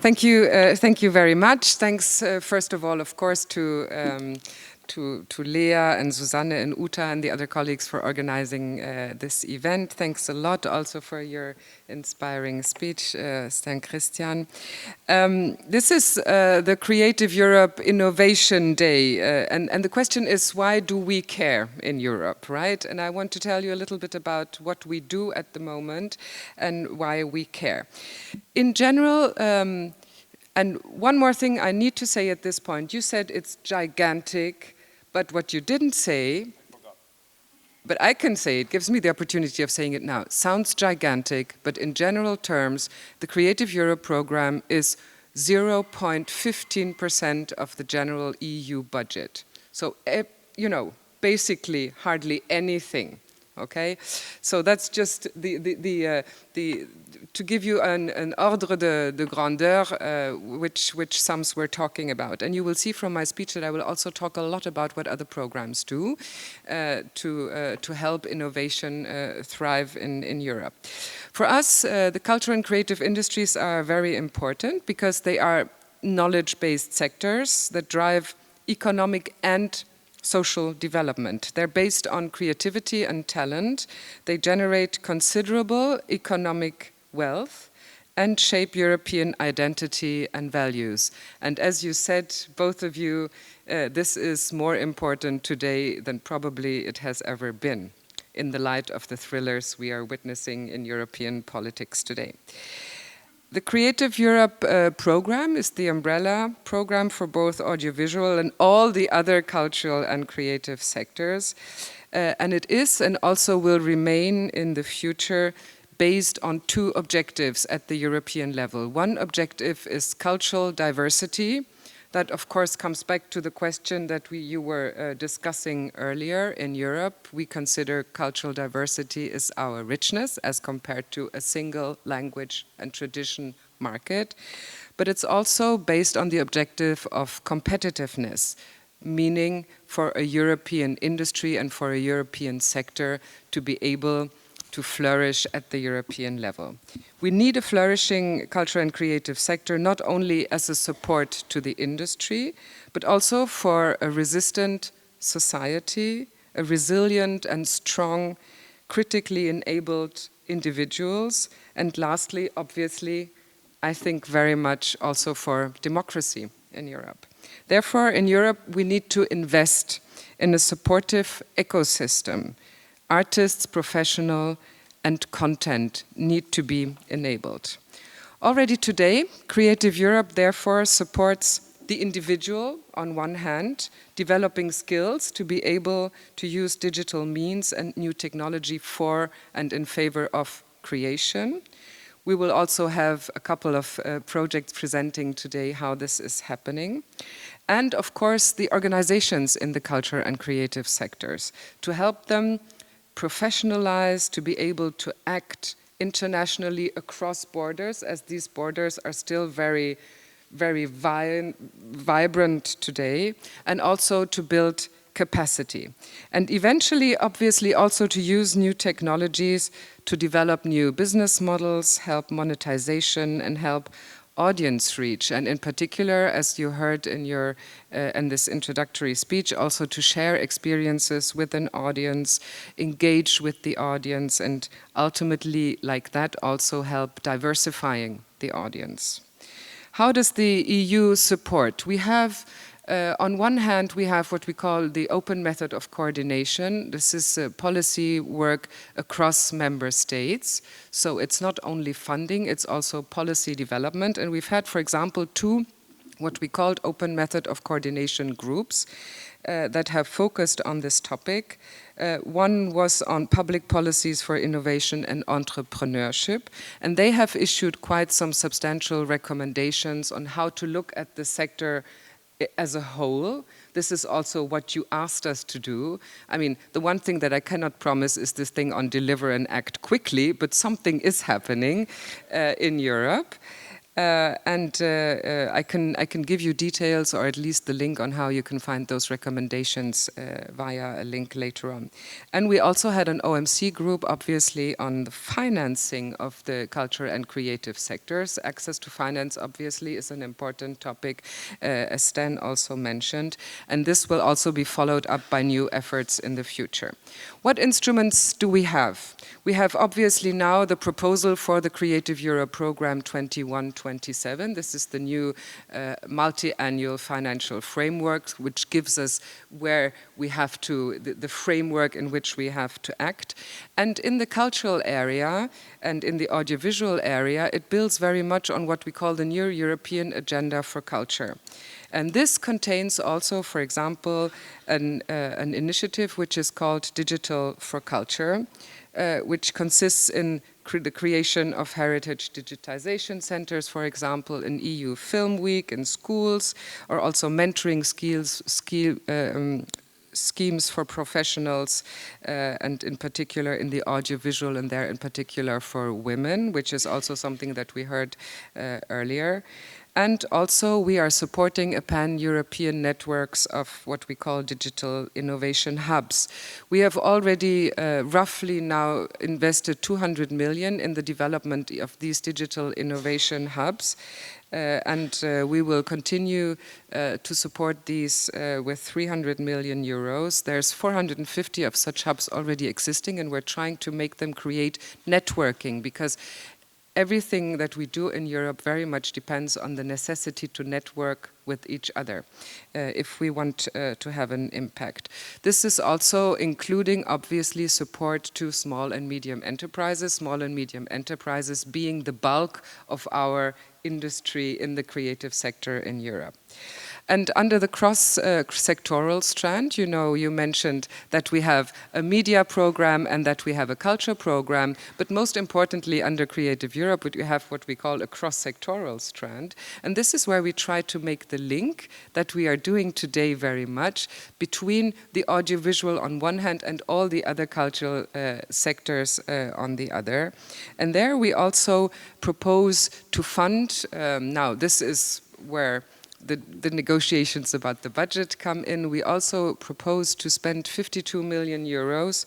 Thank you very much. Thanks, first of all, of course, to Lea and Susanne and Uta and the other colleagues for organizing this event. Thanks a lot also for your inspiring speech, Sten-Kristian. This is the Creative Europe Innovation Day, and the question is, why do we care in Europe, right? And I want to tell you a little bit about what we do at the moment and why we care. In general, and one more thing I need to say at this point, you said it's gigantic, but what you didn't say, but I can say, it gives me the opportunity of saying it now, sounds gigantic, but in general terms, the Creative Europe program is 0.15% of the general EU budget. So, you know, basically hardly anything. Okay, so that's just to give you an ordre de grandeur, which sums we're talking about. And you will see from my speech that I will also talk a lot about what other programs do to help innovation thrive in Europe. For us, the cultural and creative industries are very important because they are knowledge-based sectors that drive economic and social development. They're based on creativity and talent. They generate considerable economic wealth and shape European identity and values. And as you said, both of you, this is more important today than probably it has ever been in the light of the thrillers we are witnessing in European politics today. The Creative Europe program is the umbrella program for both audiovisual and all the other cultural and creative sectors. And it is and also will remain in the future based on two objectives at the European level. One objective is cultural diversity. That, of course, comes back to the question that you were discussing earlier. In Europe, we consider cultural diversity as our richness as compared to a single language and tradition market. But it's also based on the objective of competitiveness, meaning for a European industry and for a European sector to be able to flourish at the European level. We need a flourishing cultural and creative sector, not only as a support to the industry, but also for a resistant society, a resilient and strong, critically enabled individuals, and lastly, obviously, I think very much also for democracy in Europe. Therefore, in Europe, we need to invest in a supportive ecosystem. Artists, professional, and content need to be enabled. Already today, Creative Europe therefore supports the individual on one hand, developing skills to be able to use digital means and new technology for and in favor of creation. We will also have a couple of projects presenting today how this is happening. And of course, the organizations in the culture and creative sectors to help them professionalize, to be able to act internationally across borders, as these borders are still very, very vibrant today, and also to build capacity. And eventually, obviously, also to use new technologies to develop new business models, help monetization, and help audience reach, and in particular, as you heard in your in this introductory speech, also to share experiences with an audience, engage with the audience, and ultimately, like that, also help diversifying the audience. How does the EU support? We have on one hand, we have what we call the open method of coordination. This is policy work across member states. So it's not only funding, it's also policy development. And we've had, for example, two what we called open method of coordination groups that have focused on this topic. One was on public policies for innovation and entrepreneurship, and they have issued quite some substantial recommendations on how to look at the sector as a whole. This is also what you asked us to do. I mean, the one thing that I cannot promise is this thing on deliver and act quickly, but something is happening in Europe. I can give you details, or at least the link on how you can find those recommendations via a link later on. And we also had an OMC group, obviously, on the financing of the culture and creative sectors. Access to finance, obviously, is an important topic, as Sten also mentioned. And this will also be followed up by new efforts in the future. What instruments do we have? We have obviously now the proposal for the Creative Europe Program 21-27. This is the new multi-annual financial framework, which gives us where we have to, the framework in which we have to act. And in the cultural area and in the audiovisual area, it builds very much on what we call the new European Agenda for Culture. And this contains also, for example, an initiative which is called Digital for Culture, which consists in the creation of heritage digitization centers, for example, an EU Film Week in schools, or also mentoring schemes for professionals, and in particular in the audiovisual, and there in particular for women, which is also something that we heard earlier. And also we are supporting a pan-European networks of what we call digital innovation hubs. We have already roughly now invested 200 million in the development of these digital innovation hubs. And we will continue to support these with 300 million euros. There's 450 of such hubs already existing, and we're trying to make them create networking, because everything that we do in Europe very much depends on the necessity to network with each other if we want to have an impact. This is also including, obviously, support to small and medium enterprises being the bulk of our industry in the creative sector in Europe. And under the cross-sectoral strand, you know, you mentioned that we have a media program and that we have a culture program, but most importantly, under Creative Europe, we have what we call a cross-sectoral strand. And this is where we try to make the link that we are doing today very much between the audiovisual on one hand and all the other cultural sectors on the other. And there we also propose to fund, now this is where the negotiations about the budget come in. We also propose to spend 52 million euros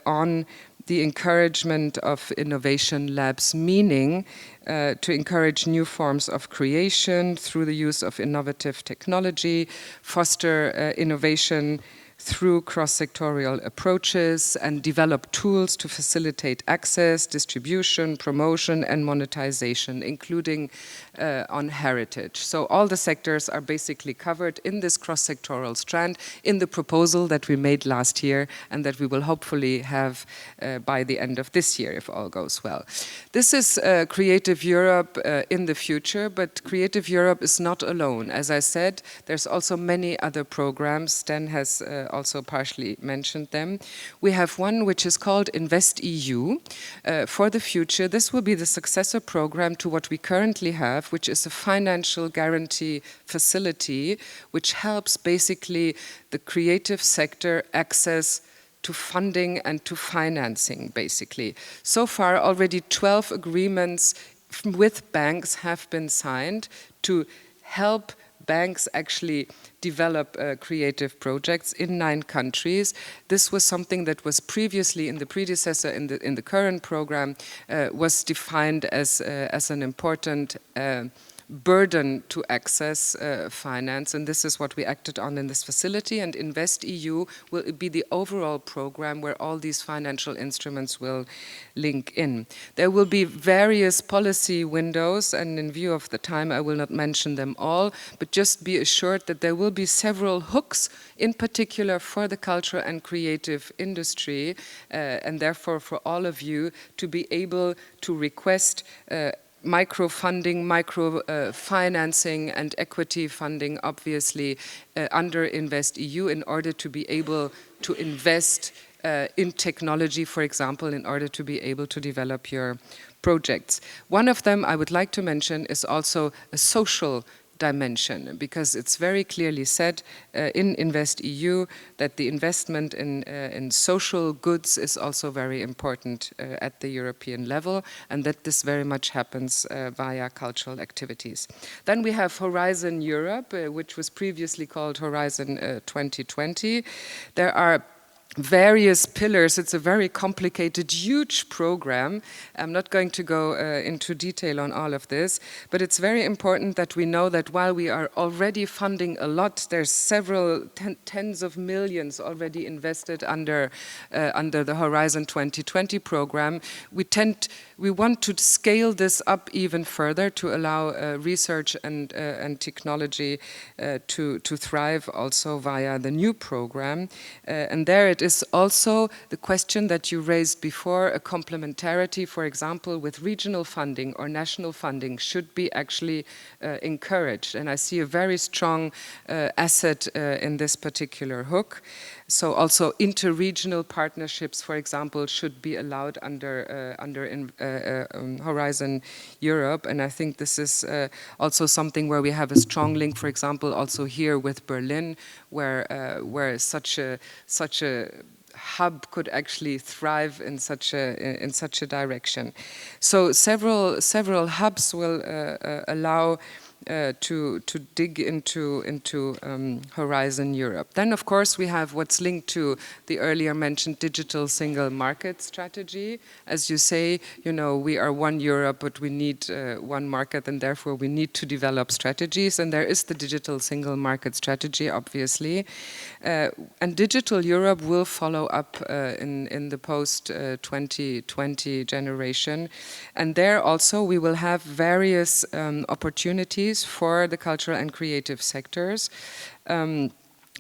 on the encouragement of innovation labs, meaning to encourage new forms of creation through the use of innovative technology, foster innovation through cross-sectorial approaches, and develop tools to facilitate access, distribution, promotion, and monetization, including on heritage. So all the sectors are basically covered in this cross-sectoral strand in the proposal that we made last year and that we will hopefully have by the end of this year, if all goes well. This is Creative Europe in the future, but Creative Europe is not alone. As I said, there's also many other programs. Sten has also partially mentioned them. We have one which is called Invest EU for the future. This will be the successor program to what we currently have, which is a financial guarantee facility, which helps basically the creative sector access to funding and to financing, basically. So far, already 12 agreements with banks have been signed to help banks actually develop creative projects in 9 countries. This was something that was previously in the predecessor, in the current program, was defined as an important burden to access finance, and this is what we acted on in this facility. And Invest EU will be the overall program where all these financial instruments will link in. There will be various policy windows, and in view of the time I will not mention them all, but just be assured that there will be several hooks, in particular for the culture and creative industry, and therefore for all of you to be able to request micro-funding, micro-financing and equity funding, obviously, under Invest EU in order to be able to invest in technology, for example, in order to be able to develop your projects. One of them I would like to mention is also a social dimension, because it's very clearly said in InvestEU that the investment in social goods is also very important at the European level, and that this very much happens via cultural activities. Then we have Horizon Europe, which was previously called Horizon 2020. There are various pillars. It's a very complicated, huge program. I'm not going to go into detail on all of this, but it's very important that we know that while we are already funding a lot, there's several tens of millions already invested under the Horizon 2020 program. We want to scale this up even further to allow research and technology to thrive also via the new program. And there it is also the question that you raised before, a complementarity, for example, with regional funding or national funding should be actually encouraged. And I see a very strong asset in this particular hook. So also inter-regional partnerships, for example, should be allowed under Horizon Europe. And I think this is also something where we have a strong link, for example, also here with Berlin, where such a hub could actually thrive in such a direction. So several hubs will allow to dig into Horizon Europe. Then, of course, we have what's linked to the earlier mentioned digital single market strategy. As you say, we are one Europe, but we need one market, and therefore we need to develop strategies. And there is the digital single market strategy, obviously. And Digital Europe will follow up in the post-2020 generation. And there also we will have various opportunities for the cultural and creative sectors,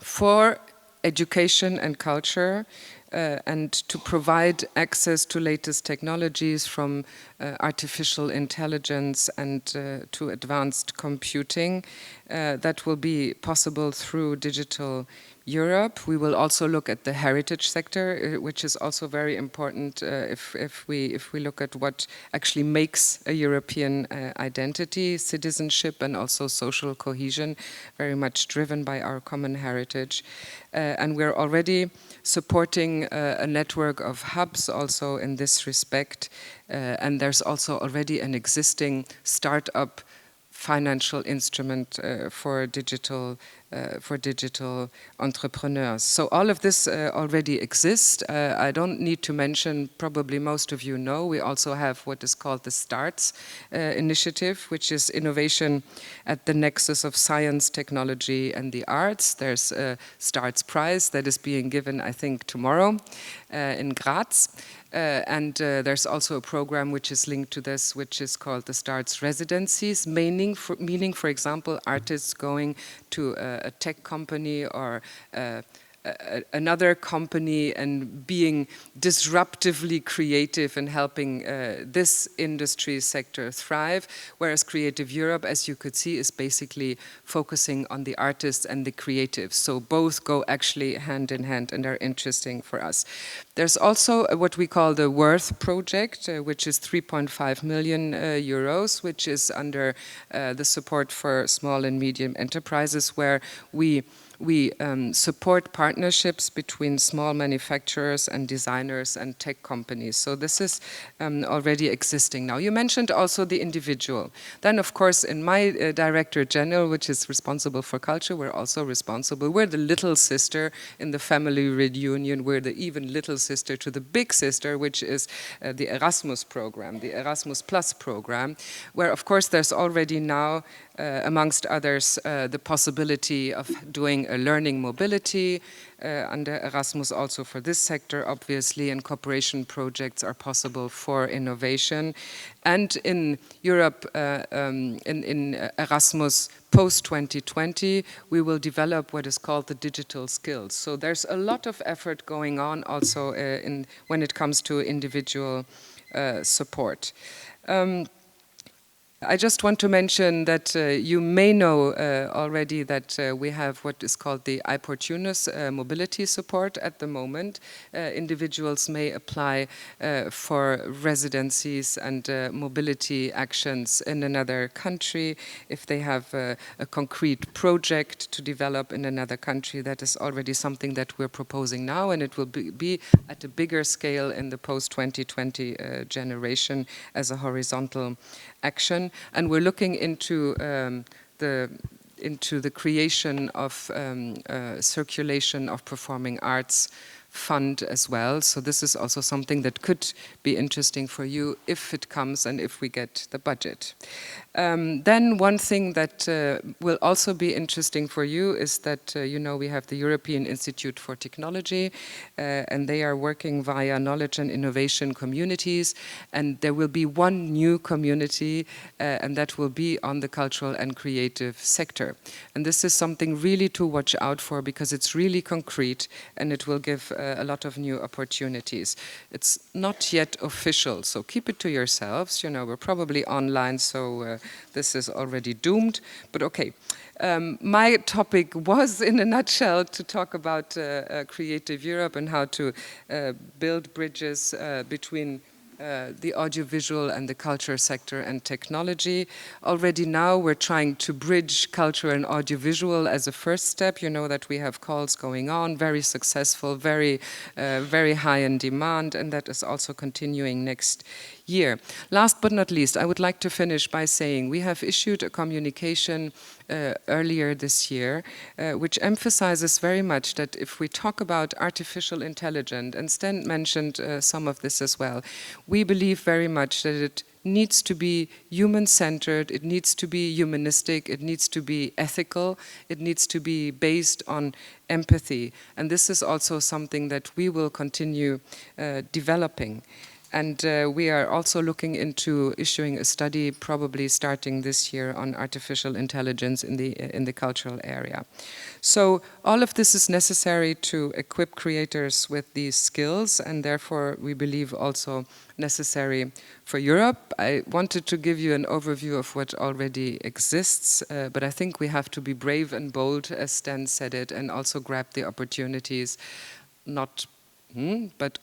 for education and culture, and to provide access to latest technologies from artificial intelligence and to advanced computing. That will be possible through Digital Europe. We will also look at the heritage sector, which is also very important if we look at what actually makes a European identity, citizenship, and also social cohesion, very much driven by our common heritage. And we're already supporting a network of hubs also in this respect. And there's also already an existing startup financial instrument for digital entrepreneurs. So all of this already exists. I don't need to mention, probably most of you know, we also have what is called the STARTS initiative, which is innovation at the nexus of science, technology, and the arts. There's a STARTS prize that is being given, I think, tomorrow in Graz. And there's also a program which is linked to this, which is called the STARTS residencies, meaning, for example, artists going to a tech company or another company and being disruptively creative and helping this industry sector thrive, whereas Creative Europe, as you could see, is basically focusing on the artists and the creatives. So both go actually hand in hand and are interesting for us. There's also what we call the Worth project, which is 3.5 million euros, which is under the support for small and medium enterprises, where we support partnerships between small manufacturers and designers and tech companies. So this is already existing now. You mentioned also the individual. Then, of course, in my Director General, which is responsible for culture, we're also responsible. We're the little sister in the family reunion. We're the even little sister to the big sister, which is the Erasmus program, the Erasmus Plus program, where, of course, there's already now, amongst others, the possibility of doing a learning mobility under Erasmus also for this sector, obviously, and cooperation projects are possible for innovation. And in Europe, in Erasmus post-2020, we will develop what is called the digital skills. So there's a lot of effort going on also when it comes to individual support. I just want to mention that you may know already that we have what is called the Opportunus mobility support at the moment. Individuals may apply for residencies and mobility actions in another country if they have a concrete project to develop in another country. That is already something that we're proposing now, and it will be at a bigger scale in the post-2020 generation as a horizontal action. And we're looking into the creation of circulation of performing arts fund as well. So this is also something that could be interesting for you if it comes and if we get the budget. Then one thing that will also be interesting for you is that, you know, we have the European Institute for Technology, and they are working via knowledge and innovation communities, and there will be one new community, and that will be on the cultural and creative sector. And this is something really to watch out for, because it's really concrete, and it will give a lot of new opportunities. It's not yet official, so keep it to yourselves. You know, we're probably online, so this is already doomed, but okay. My topic was, in a nutshell, to talk about Creative Europe and how to build bridges between the audiovisual and the culture sector and technology. Already now we're trying to bridge culture and audiovisual as a first step. You know that we have calls going on, very successful, very high in demand, and that is also continuing next year. Last but not least, I would like to finish by saying we have issued a communication earlier this year, which emphasizes very much that if we talk about artificial intelligence, and Sten mentioned some of this as well, we believe very much that it needs to be human-centered, it needs to be humanistic, it needs to be ethical, it needs to be based on empathy. And this is also something that we will continue developing. And we are also looking into issuing a study, probably starting this year, on artificial intelligence in the cultural area. So all of this is necessary to equip creators with these skills, and therefore we believe also necessary for Europe. I wanted to give you an overview of what already exists, but I think we have to be brave and bold, as Sten said it, and also grab the opportunities, but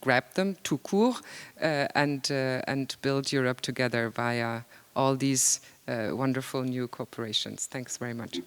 grab them tout court, and build Europe together via all these wonderful new corporations. Thanks very much.